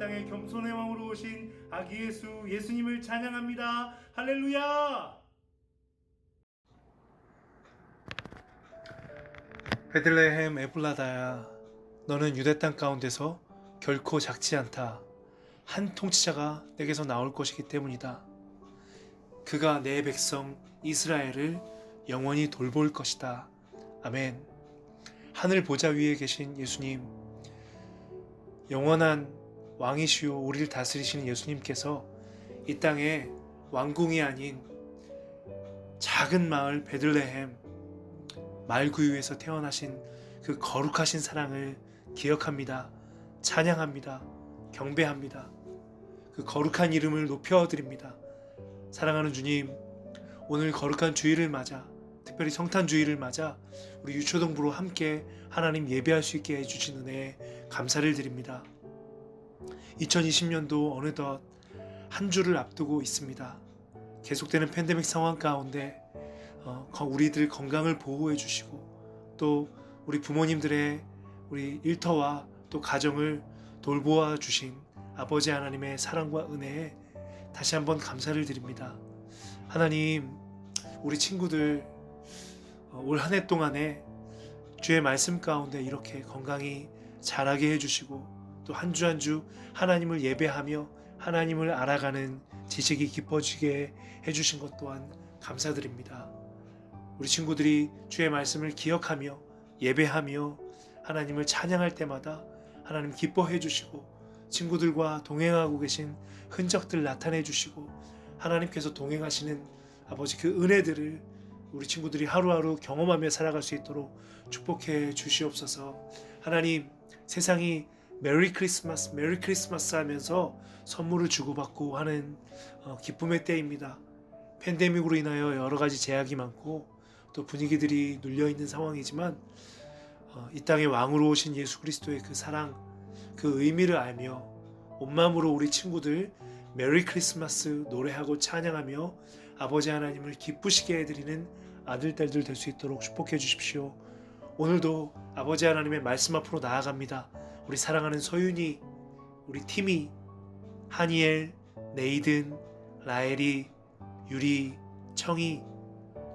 땅에 겸손의 왕으로 오신 아기 예수 예수님을 찬양합니다. 할렐루야. 베들레헴 에플라다야, 너는 유대 땅 가운데서 결코 작지 않다. 한 통치자가 내게서 나올 것이기 때문이다. 그가 내 백성 이스라엘을 영원히 돌볼 것이다. 아멘. 하늘 보좌 위에 계신 예수님, 영원한 왕이시오 우리를 다스리시는 예수님께서 이 땅에 왕궁이 아닌 작은 마을 베들레헴 말구유에서 태어나신 그 거룩하신 사랑을 기억합니다. 찬양합니다. 경배합니다. 그 거룩한 이름을 높여드립니다. 사랑하는 주님, 오늘 거룩한 주일을 맞아, 특별히 성탄 주일을 맞아 우리 유초동부로 함께 하나님 예배할 수 있게 해주신 은혜에 감사를 드립니다. 2020년도 어느덧 한 주를 앞두고 있습니다. 계속되는 팬데믹 상황 가운데 우리들 건강을 보호해 주시고 또 우리 부모님들의 우리 일터와 또 가정을 돌보아 주신 아버지 하나님의 사랑과 은혜에 다시 한번 감사를 드립니다. 하나님, 우리 친구들 올 한 해 동안에 주의 말씀 가운데 이렇게 건강히 자라게 해주시고 또 한 주 한 주 하나님을 예배하며 하나님을 알아가는 지식이 깊어지게 해주신 것 또한 감사드립니다. 우리 친구들이 주의 말씀을 기억하며 예배하며 하나님을 찬양할 때마다 하나님 기뻐해 주시고 친구들과 동행하고 계신 흔적들 나타내 주시고 하나님께서 동행하시는 아버지 그 은혜들을 우리 친구들이 하루하루 경험하며 살아갈 수 있도록 축복해 주시옵소서. 하나님, 세상이 메리 크리스마스 하면서 선물을 주고받고 하는 기쁨의 때입니다. 팬데믹으로 인하여 여러 가지 제약이 많고 또 분위기들이 눌려있는 상황이지만 이 땅에 왕으로 오신 예수 그리스도의 그 사랑, 그 의미를 알며 온 마음으로 우리 친구들 메리 크리스마스 노래하고 찬양하며 아버지 하나님을 기쁘시게 해드리는 아들, 딸들 될 수 있도록 축복해 주십시오. 오늘도 아버지 하나님의 말씀 앞으로 나아갑니다. 우리 사랑하는 서윤이, 우리 티미, 하니엘, 네이든, 라엘이, 유리, 청이,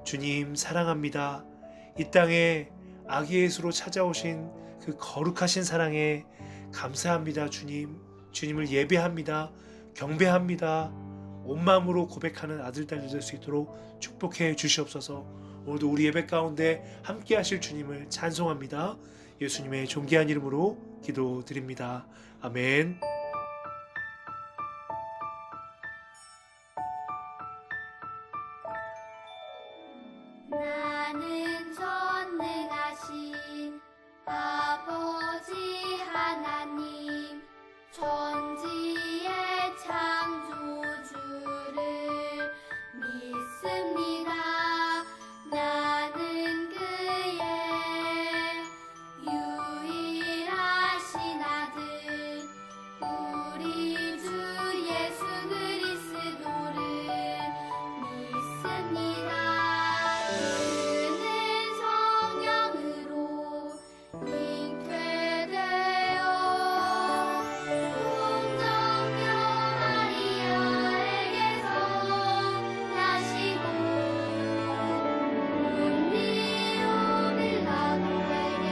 주님 사랑합니다. 이 땅에 아기 예수로 찾아오신 그 거룩하신 사랑에 감사합니다. 주님을 예배합니다. 경배합니다. 온 마음으로 고백하는 아들, 딸들 될 수 있도록 축복해 주시옵소서. 오늘도 우리 예배 가운데 함께 하실 주님을 찬송합니다. 예수님의 존귀한 이름으로 기도드립니다. 아멘. 나는 전능하신 아버지 하나님 천지의 창조주를 믿습니다. 나는 그의 유일하신 아들 우리 주 예수 그리스도를 믿습니다. 그는 성령으로 잉태되어 동정녀 마리아에게서 나시고 본디오 빌라도에게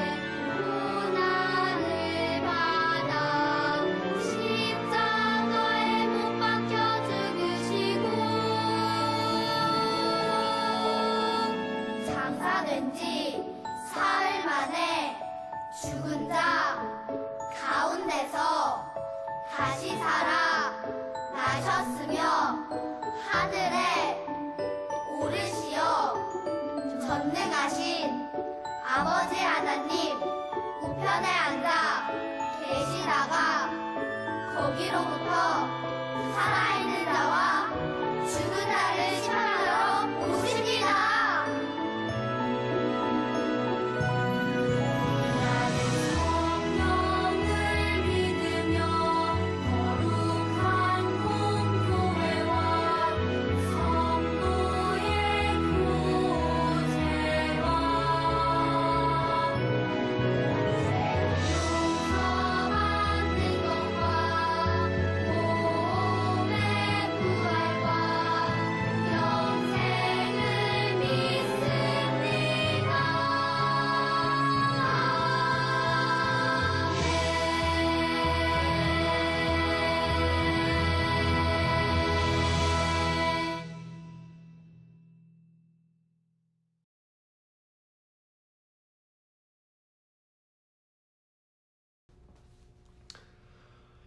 고난을 받아 십자가에 못 박혀 죽으시고 장사된 지 사흘 만에 죽은 자 가운데서 다시 살아 나셨으며 하늘에 오르시어 전능하신 아버지 하나님 우편에 앉아 계시다가 거기로부터 살아있는 자와 죽은 자를 심판하러 오십니다. 나는 성령을 믿으며 거룩한 공교회와 성도의 교제와 용서 받는 것과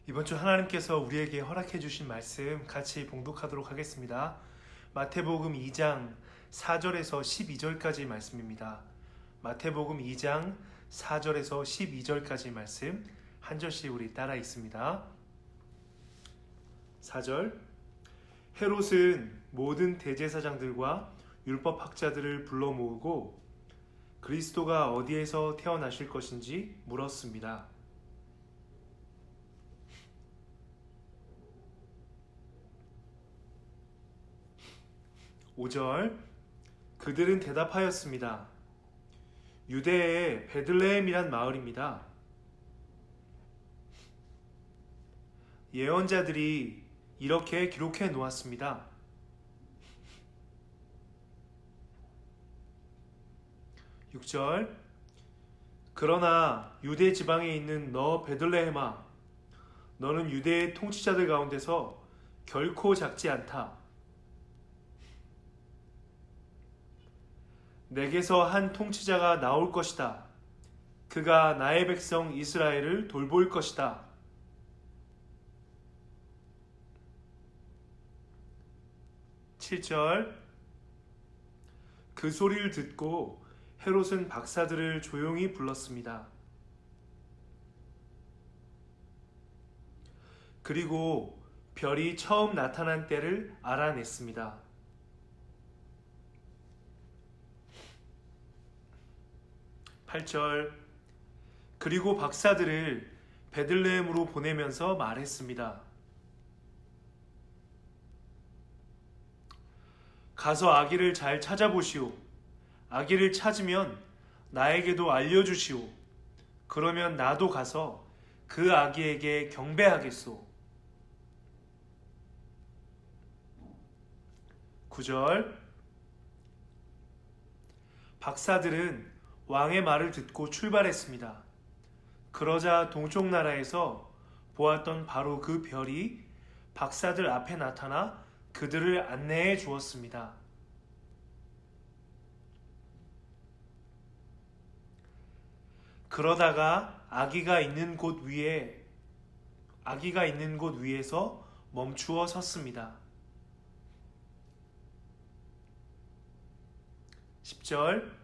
이번 주 하나님께서 우리에게 허락해 주신 말씀 같이 봉독하도록 하겠습니다. 마태복음 2장 4절에서 12절까지 말씀입니다. 마태복음 2장 4절에서 12절까지 말씀 한 절씩 우리 따라 읽습니다. 4절 헤롯은 모든 대제사장들과 율법학자들을 불러 모으고 그리스도가 어디에서 태어나실 것인지 물었습니다. 5절 그들은 대답하였습니다. 유대의 베들레헴이란 마을입니다. 예언자들이 이렇게 기록해 놓았습니다. 6절 그러나 유대 지방에 있는 너 베들레헴아 너는 유대의 통치자들 가운데서 결코 작지 않다. 내게서 한 통치자가 나올 것이다. 그가 나의 백성 이스라엘을 돌볼 것이다. 7절 그 소리를 듣고 헤롯은 박사들을 조용히 불렀습니다. 그리고 별이 처음 나타난 때를 알아냈습니다. 8절 그리고 박사들을 베들레헴으로 보내면서 말했습니다. 가서 아기를 잘 찾아보시오. 아기를 찾으면 나에게도 알려주시오. 그러면 나도 가서 그 아기에게 경배하겠소. 9절 박사들은 왕의 말을 듣고 출발했습니다. 그러자 동쪽 나라에서 보았던 바로 그 별이 박사들 앞에 나타나 그들을 안내해 주었습니다. 그러다가 아기가 있는 곳 위에서 멈추어 섰습니다. 10절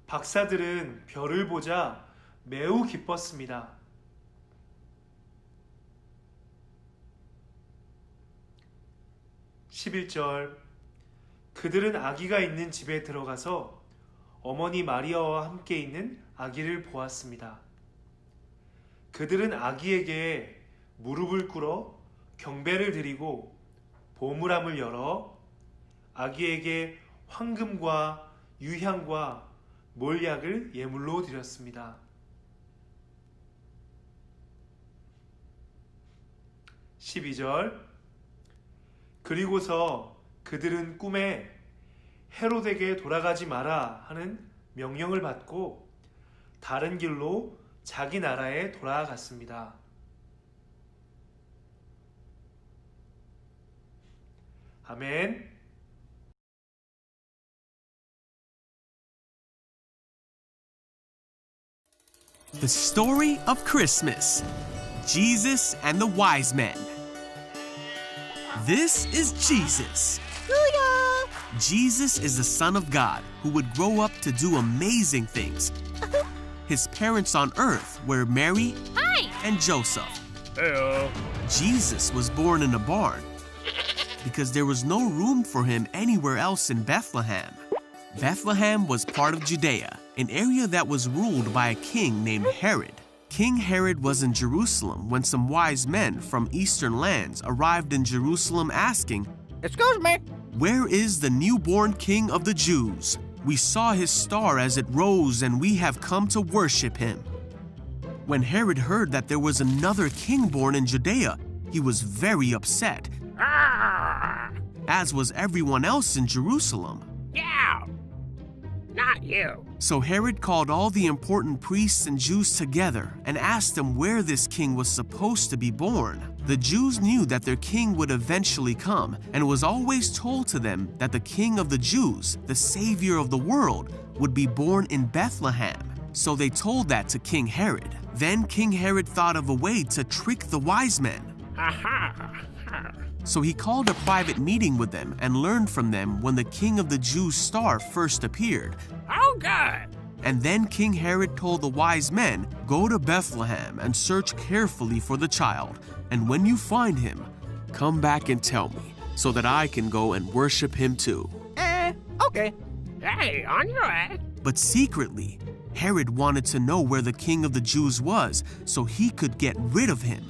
박사들은 별을 보자 매우 기뻤습니다. 11절 그들은 아기가 있는 집에 들어가서 어머니 마리아와 함께 있는 아기를 보았습니다. 그들은 아기에게 무릎을 꿇어 경배를 드리고 보물함을 열어 아기에게 황금과 유향과 몰약을 예물로 드렸습니다. 12절 그리고서 그들은 꿈에 헤롯에게 돌아가지 마라 하는 명령을 받고 다른 길로 자기 나라에 돌아갔습니다. 아멘. The story of Christmas. Jesus and the wise men. This is Jesus. Booyah! Jesus is the Son of God who would grow up to do amazing things. His parents on earth were Mary Hi! and Joseph. Heyo. Jesus was born in a barn because there was no room for him anywhere else in Bethlehem. Bethlehem was part of Judea, an area that was ruled by a king named Herod. King Herod was in Jerusalem when some wise men from eastern lands arrived in Jerusalem asking, Excuse me. "Where is the newborn king of the Jews? We saw his star as it rose and we have come to worship him." When Herod heard that there was another king born in Judea, he was very upset, as was everyone else in Jerusalem. Yeah! Not you. So Herod called all the important priests and Jews together and asked them where this king was supposed to be born. The Jews knew that their king would eventually come, and it was always told to them that the king of the Jews, the savior of the world, would be born in Bethlehem. So they told that to King Herod. Then King Herod thought of a way to trick the wise men. Aha. So he called a private meeting with them and learned from them when the King of the Jews' star first appeared. Oh, good. And then King Herod told the wise men, "Go to Bethlehem and search carefully for the child, and when you find him, come back and tell me, so that I can go and worship him too." Okay. Hey, on your way. But secretly, Herod wanted to know where the King of the Jews was so he could get rid of him.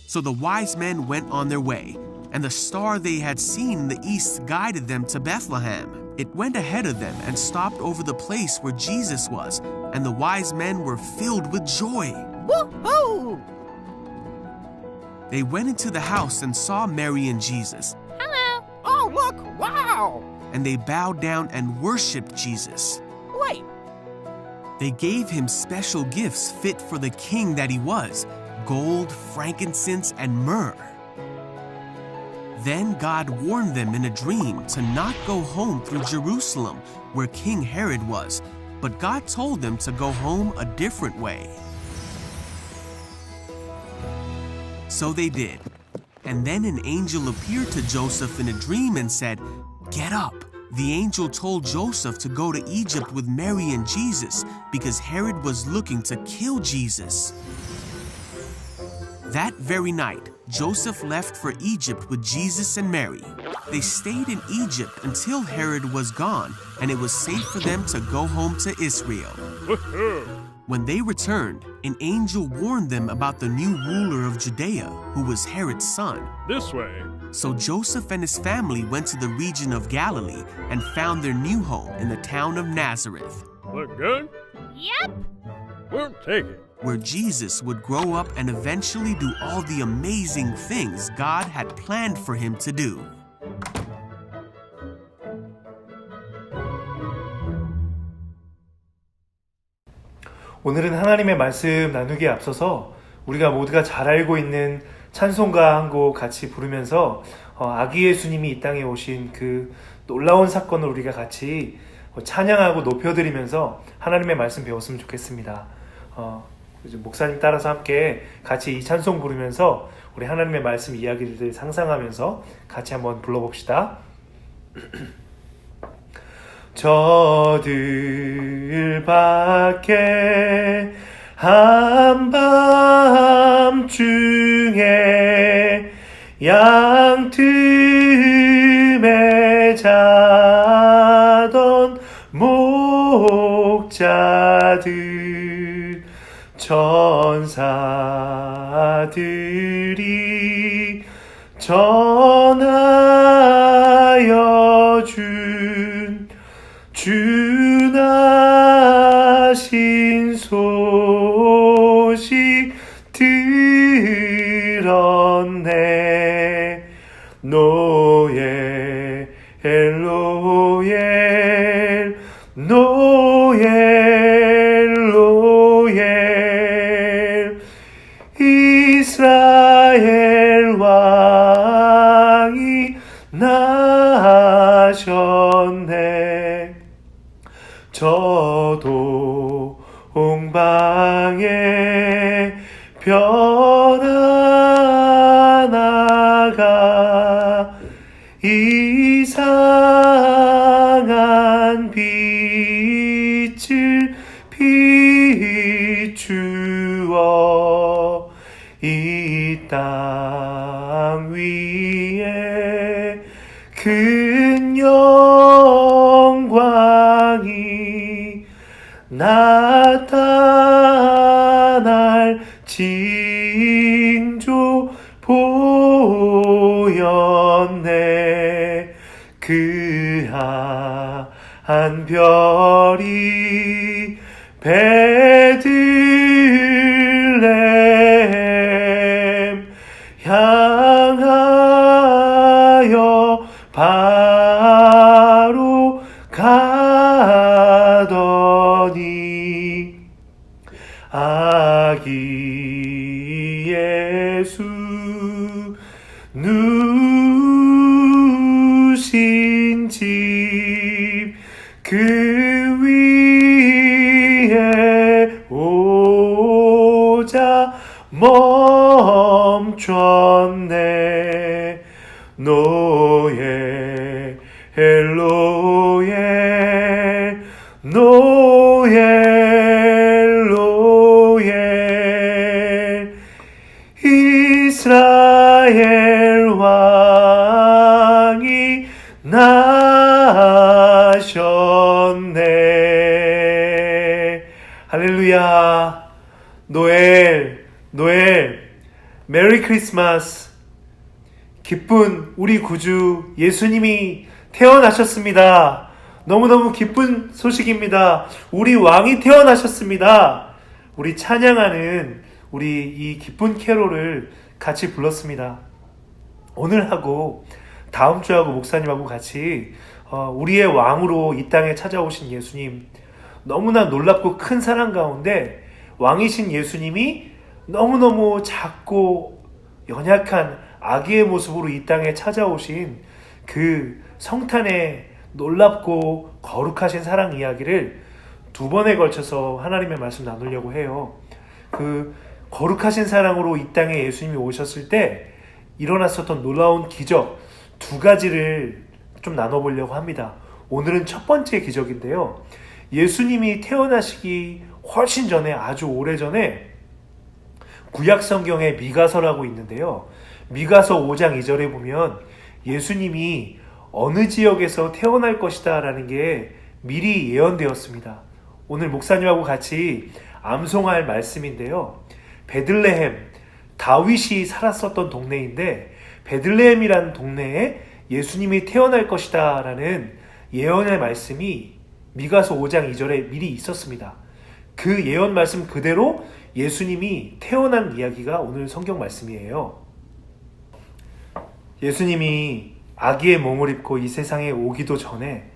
So the wise men went on their way, and the star they had seen in the east guided them to Bethlehem. It went ahead of them and stopped over the place where Jesus was, and the wise men were filled with joy. Woohoo! They went into the house and saw Mary and Jesus, Hello. Oh, look. Wow. and they bowed down and worshiped Jesus. Wait. They gave him special gifts fit for the king that he was: gold, frankincense, and myrrh. Then God warned them in a dream to not go home through Jerusalem, where King Herod was, but God told them to go home a different way. So they did. And then an angel appeared to Joseph in a dream and said, "Get up." The angel told Joseph to go to Egypt with Mary and Jesus because Herod was looking to kill Jesus. That very night, Joseph left for Egypt with Jesus and Mary. They stayed in Egypt until Herod was gone, and it was safe for them to go home to Israel. When they returned, an angel warned them about the new ruler of Judea, who was Herod's son. This way. So Joseph and his family went to the region of Galilee and found their new home in the town of Nazareth, Look good? Yep. We'll take it. where Jesus would grow up and eventually do all the amazing things God had planned for him to do. 오늘은 하나님의 말씀 나누기에 앞서서 우리가 모두가 잘 알고 있는 찬송가 한 곡 같이 부르면서 아기 예수님이 이 땅에 오신 그 놀라운 사건을 우리가 같이 찬양하고 높여드리면서 하나님의 말씀 배웠으면 좋겠습니다. 이제 목사님 따라서 함께 같이 이 찬송 부르면서 우리 하나님의 말씀 이야기를 상상하면서 같이 한번 불러봅시다. 저들 밖에 한밤중에 양틈에 자던 목자들 천사들이 전하여 준 주나신 소식 들었네. 노엘 노엘 노엘 노엘 이스라엘 왕이 나셨네. 저 동방에 별 하나가 이상한 빛을 비추어 이 땅 위에 큰 영광이 나타날 징조 보였네. 그 한 별이 베들레헴 향하여 바로 가더니 아기 예수 누신 집 그 위에 멈췄네. 노예 엘로예 노예 이스라엘 왕이 나셨네. 할렐루야. 노엘 메리 크리스마스. 기쁜 우리 구주 예수님이 태어나셨습니다. 너무너무 기쁜 소식입니다. 우리 왕이 태어나셨습니다. 우리 찬양하는 우리 이 기쁜 캐롤을 같이 불렀습니다. 오늘 하고 다음 주하고 목사님하고 같이 우리의 왕으로 이 땅에 찾아오신 예수님, 너무나 놀랍고 큰 사랑 가운데 왕이신 예수님이 너무너무 작고 연약한 아기의 모습으로 이 땅에 찾아오신 그 성탄의 놀랍고 거룩하신 사랑 이야기를 두 번에 걸쳐서 하나님의 말씀 나누려고 해요. 그 거룩하신 사랑으로 이 땅에 예수님이 오셨을 때 일어났었던 놀라운 기적 두 가지를 좀 나눠보려고 합니다. 오늘은 첫 번째 기적인데요. 예수님이 태어나시기 훨씬 전에, 아주 오래전에 구약 성경에 미가서라고 있는데요. 미가서 5장 2절에 보면 예수님이 어느 지역에서 태어날 것이다 라는 게 미리 예언되었습니다. 오늘 목사님하고 같이 암송할 말씀인데요. 베들레헴, 다윗이 살았었던 동네인데 베들레헴이라는 동네에 예수님이 태어날 것이다 라는 예언의 말씀이 미가서 5장 2절에 미리 있었습니다. 그 예언 말씀 그대로 예수님이 태어난 이야기가 오늘 성경 말씀이에요. 예수님이 아기의 몸을 입고 이 세상에 오기도 전에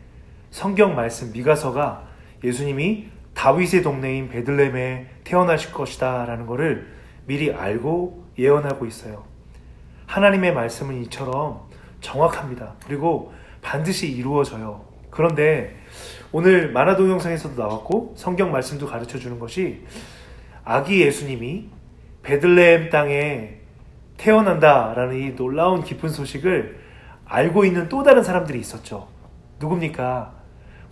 성경 말씀 미가서가 예수님이 다윗의 동네인 베들레헴에 태어나실 것이다 라는 것을 미리 알고 예언하고 있어요. 하나님의 말씀은 이처럼 정확합니다. 그리고 반드시 이루어져요. 그런데 오늘 만화 동영상에서도 나왔고 성경 말씀도 가르쳐주는 것이 아기 예수님이 베들레헴 땅에 태어난다라는 이 놀라운 기쁜 소식을 알고 있는 또 다른 사람들이 있었죠. 누굽니까?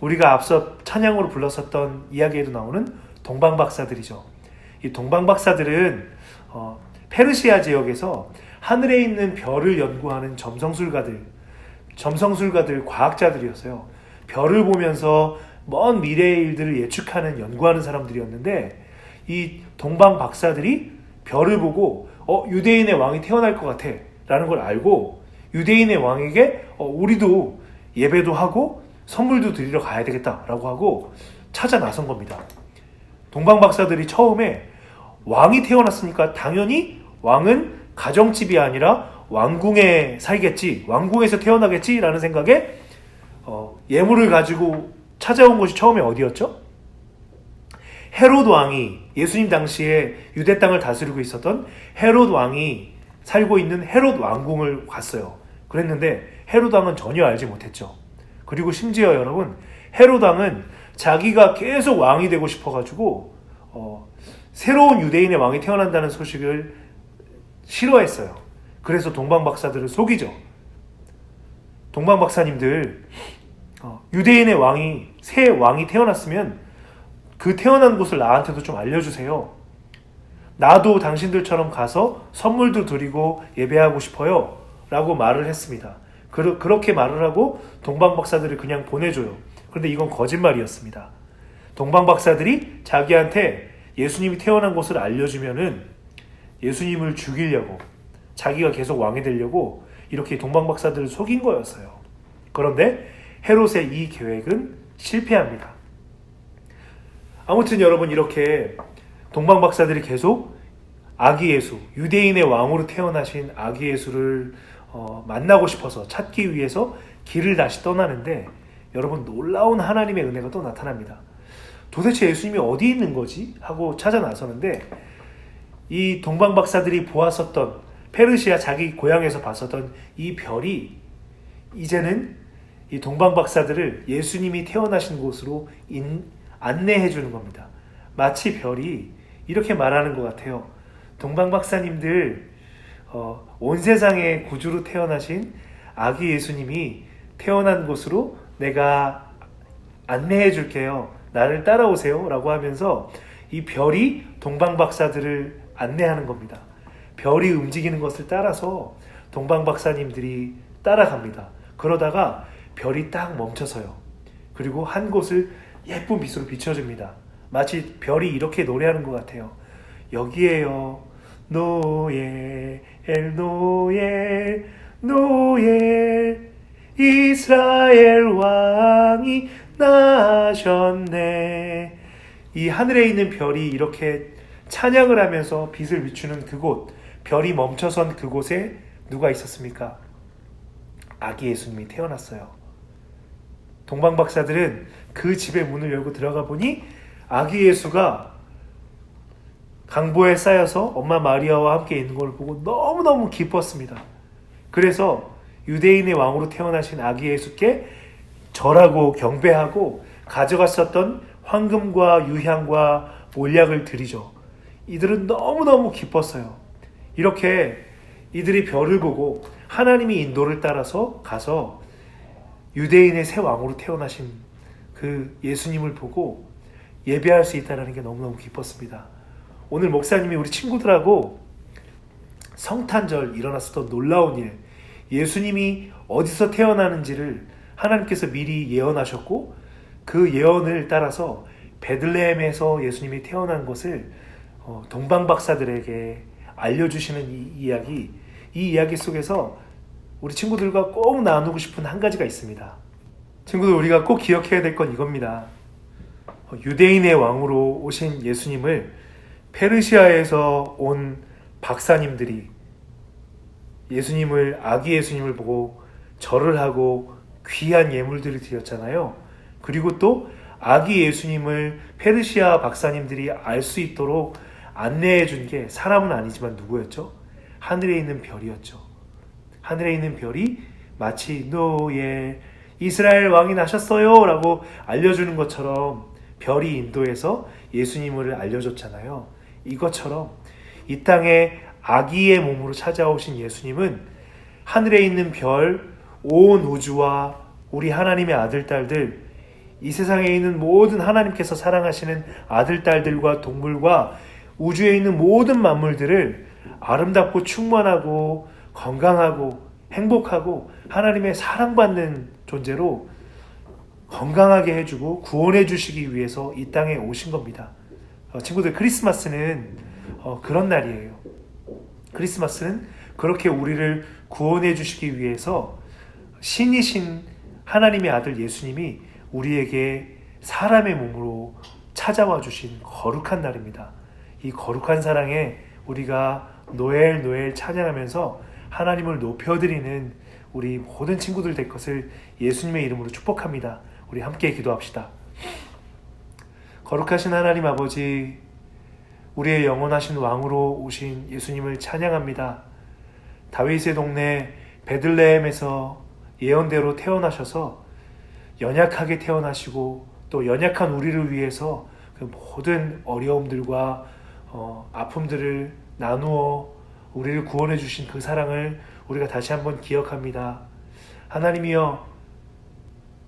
우리가 앞서 찬양으로 불렀었던 이야기에도 나오는 동방박사들이죠. 이 동방박사들은 페르시아 지역에서 하늘에 있는 별을 연구하는 점성술가들, 과학자들이었어요. 별을 보면서 먼 미래의 일들을 예측하는, 연구하는 사람들이었는데 이 동방박사들이 별을 보고 유대인의 왕이 태어날 것 같아 라는 걸 알고 유대인의 왕에게 우리도 예배도 하고 선물도 드리러 가야 되겠다 라고 하고 찾아 나선 겁니다. 동방박사들이 처음에 왕이 태어났으니까 당연히 왕은 가정집이 아니라 왕궁에 살겠지, 왕궁에서 태어나겠지 라는 생각에 예물을 가지고 찾아온 곳이 처음에 어디였죠? 헤롯 왕이, 예수님 당시에 유대 땅을 다스리고 있었던 헤롯 왕이 살고 있는 헤롯 왕궁을 갔어요. 그랬는데 헤롯 왕은 전혀 알지 못했죠. 그리고 심지어 여러분, 헤롯 왕은 자기가 계속 왕이 되고 싶어가지고 새로운 유대인의 왕이 태어난다는 소식을 싫어했어요. 그래서 동방박사들을 속이죠. 동방박사님들, 유대인의 왕이, 새 왕이 태어났으면 그 태어난 곳을 나한테도 좀 알려주세요. 나도 당신들처럼 가서 선물도 드리고 예배하고 싶어요 라고 말을 했습니다. 그렇게 말을 하고 동방박사들을 그냥 보내줘요. 그런데 이건 거짓말이었습니다. 동방박사들이 자기한테 예수님이 태어난 곳을 알려주면은 예수님을 죽이려고, 자기가 계속 왕이 되려고 이렇게 동방박사들을 속인 거였어요. 그런데 헤롯의 이 계획은 실패합니다. 아무튼 여러분, 이렇게 동방박사들이 계속 아기 예수, 유대인의 왕으로 태어나신 아기 예수를 만나고 싶어서 찾기 위해서 길을 다시 떠나는데 여러분, 놀라운 하나님의 은혜가 또 나타납니다. 도대체 예수님이 어디 있는 거지? 하고 찾아 나서는데 이 동방박사들이 보았었던, 페르시아 자기 고향에서 봤었던 이 별이 이제는 이 동방박사들을 예수님이 태어나신 곳으로 안내해 주는 겁니다. 마치 별이 이렇게 말하는 것 같아요. 동방박사님들 온 세상의 구주로 태어나신 아기 예수님이 태어난 곳으로 내가 안내해 줄게요. 나를 따라오세요. 라고 하면서 이 별이 동방박사들을 안내하는 겁니다. 별이 움직이는 것을 따라서 동방박사님들이 따라갑니다. 그러다가 별이 딱 멈춰서요. 그리고 한 곳을 예쁜 빛으로 비춰줍니다. 마치 별이 이렇게 노래하는 것 같아요. 여기에요. 노엘, 노엘, 노엘, 이스라엘 왕이 나셨네. 이 하늘에 있는 별이 이렇게 찬양을 하면서 빛을 비추는 그곳, 별이 멈춰선 그곳에 누가 있었습니까? 아기 예수님이 태어났어요. 동방박사들은 그 집의 문을 열고 들어가 보니 아기 예수가 강보에 쌓여서 엄마 마리아와 함께 있는 걸 보고 너무너무 기뻤습니다. 그래서 유대인의 왕으로 태어나신 아기 예수께 절하고 경배하고 가져갔었던 황금과 유향과 몰약을 드리죠. 이들은 너무너무 기뻤어요. 이렇게 이들이 별을 보고 하나님이 인도를 따라서 가서 유대인의 새 왕으로 태어나신 그 예수님을 보고 예배할 수 있다는 게 너무너무 기뻤습니다. 오늘 목사님이 우리 친구들하고 성탄절 일어났었던 놀라운 일, 예수님이 어디서 태어나는지를 하나님께서 미리 예언하셨고 그 예언을 따라서 베들레헴에서 예수님이 태어난 것을 동방박사들에게 알려주시는 이 이야기 속에서 우리 친구들과 꼭 나누고 싶은 한 가지가 있습니다. 친구들, 우리가 꼭 기억해야 될 건 이겁니다. 유대인의 왕으로 오신 예수님을 페르시아에서 온 박사님들이 아기 예수님을 보고 절을 하고 귀한 예물들을 드렸잖아요. 그리고 또 아기 예수님을 페르시아 박사님들이 알 수 있도록 안내해 준 게 사람은 아니지만 누구였죠? 하늘에 있는 별이었죠. 하늘에 있는 별이 마치 노예 이스라엘 왕이 나셨어요 라고 알려주는 것처럼 별이 인도해서 예수님을 알려줬잖아요. 이것처럼 이 땅에 아기의 몸으로 찾아오신 예수님은 하늘에 있는 별, 온 우주와 우리 하나님의 아들, 딸들, 이 세상에 있는 모든 하나님께서 사랑하시는 아들, 딸들과 동물과 우주에 있는 모든 만물들을 아름답고 충만하고 건강하고 행복하고 하나님의 사랑받는 존재로 건강하게 해주고 구원해 주시기 위해서 이 땅에 오신 겁니다. 친구들, 크리스마스는 그런 날이에요. 크리스마스는 그렇게 우리를 구원해 주시기 위해서 신이신 하나님의 아들 예수님이 우리에게 사람의 몸으로 찾아와 주신 거룩한 날입니다. 이 거룩한 사랑에 우리가 노엘 찬양하면서 하나님을 높여드리는 우리 모든 친구들 될 것을 예수님의 이름으로 축복합니다. 우리 함께 기도합시다. 거룩하신 하나님 아버지, 우리의 영원하신 왕으로 오신 예수님을 찬양합니다. 다윗의 동네 베들레헴에서 예언대로 태어나셔서 연약하게 태어나시고 또 연약한 우리를 위해서 그 모든 어려움들과 아픔들을 나누어 우리를 구원해 주신 그 사랑을 우리가 다시 한번 기억합니다. 하나님이여,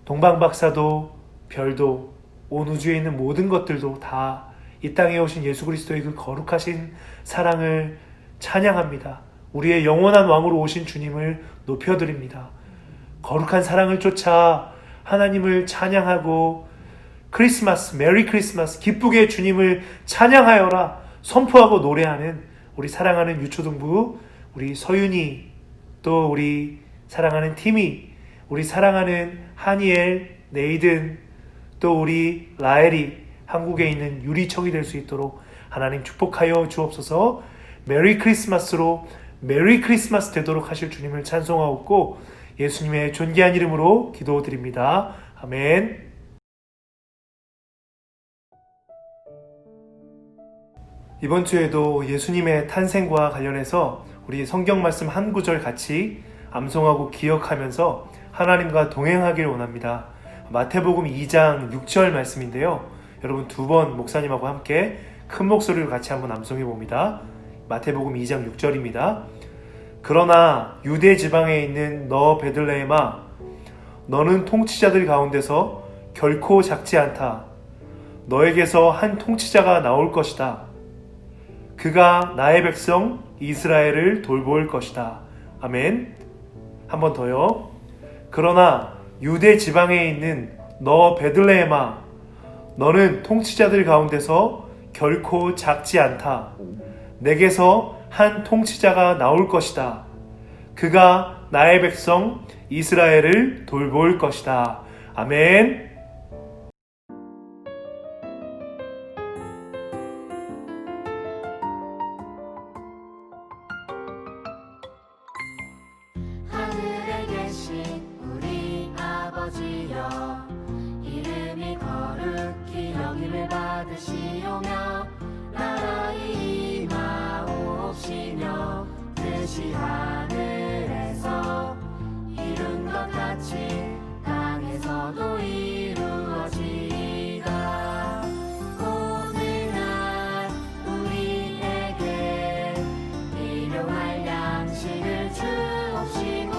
동방박사도 별도 온 우주에 있는 모든 것들도 다 이 땅에 오신 예수 그리스도의 그 거룩하신 사랑을 찬양합니다. 우리의 영원한 왕으로 오신 주님을 높여드립니다. 거룩한 사랑을 쫓아 하나님을 찬양하고 크리스마스, 메리 크리스마스, 기쁘게 주님을 찬양하여라 선포하고 노래하는 우리 사랑하는 유초등부, 우리 서윤이, 또 우리 사랑하는 티미, 우리 사랑하는 하니엘, 네이든, 또 우리 라엘이 한국에 있는 유리청이 될 수 있도록 하나님 축복하여 주옵소서. 메리 크리스마스로 메리 크리스마스 되도록 하실 주님을 찬송하옵고 예수님의 존귀한 이름으로 기도드립니다. 아멘. 이번 주에도 예수님의 탄생과 관련해서 우리 성경 말씀 한 구절 같이 암송하고 기억하면서 하나님과 동행하길 원합니다. 마태복음 2장 6절 말씀인데요. 여러분 두 번 목사님하고 함께 큰 목소리로 같이 한번 암송해 봅니다. 마태복음 2장 6절입니다. 그러나 유대 지방에 있는 너 베들레헴아, 너는 통치자들 가운데서 결코 작지 않다. 너에게서 한 통치자가 나올 것이다. 그가 나의 백성 이스라엘을 돌볼 것이다. 아멘. 한 번 더요. 그러나 유대 지방에 있는 너 베들레헴아, 너는 통치자들 가운데서 결코 작지 않다. 내게서 한 통치자가 나올 것이다. 그가 나의 백성 이스라엘을 돌볼 것이다. 아멘. 하늘에 계신 우리 아버지여, 이름이 거룩히 여김을 받으시오며 나라의 임하옵시며 뜻이 하늘에서 이룬 것 같이 땅에서도 이루어지이다. 오늘날 우리에게 일용할 양식을 주옵시고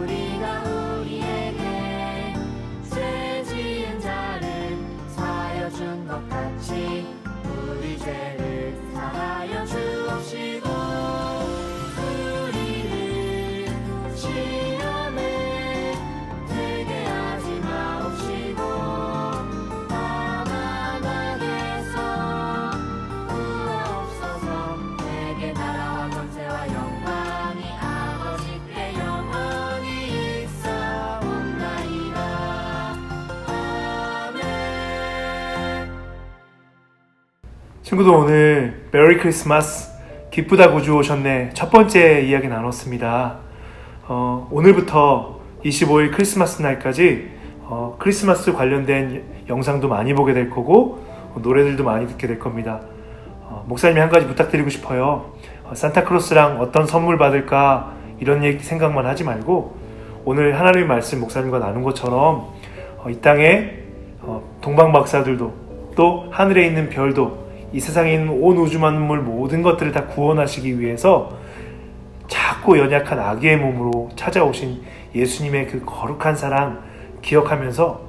우리가 우리에게 죄 지은 자를 사하여 준 것 같이 우리 죄를 사하여 주옵시고 우리를 시험에 들게 하지 마옵시고 다만 악에서 구하옵소서. 내게 나라와 권세와 영광이 아버지께 영원히 있사옵나이다. 아멘. 친구들, 오늘 메리 크리스마스, 기쁘다 구주 오셨네 첫 번째 이야기 나눴습니다. 오늘부터 25일 크리스마스 날까지 크리스마스 관련된 영상도 많이 보게 될 거고 노래들도 많이 듣게 될 겁니다. 목사님이 한 가지 부탁드리고 싶어요. 산타크로스랑 어떤 선물 받을까 이런 얘기 생각만 하지 말고 오늘 하나님의 말씀 목사님과 나눈 것처럼 이 땅에 동방박사들도 또 하늘에 있는 별도 이 세상에 있는 온 우주 만물 모든 것들을 다 구원하시기 위해서 작고 연약한 아기의 몸으로 찾아오신 예수님의 그 거룩한 사랑 기억하면서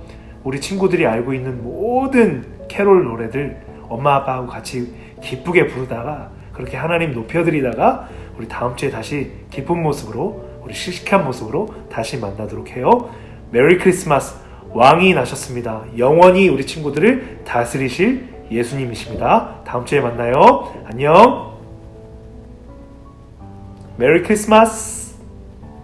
우리 친구들이 알고 있는 모든 캐롤 노래들 엄마 아빠하고 같이 기쁘게 부르다가 그렇게 하나님 높여드리다가 우리 다음 주에 다시 기쁜 모습으로 우리 씩씩한 모습으로 다시 만나도록 해요. 메리 크리스마스. 왕이 나셨습니다. 영원히 우리 친구들을 다스리실 예수님이십니다. 다음 주에 만나요. 안녕. 메리 크리스마스.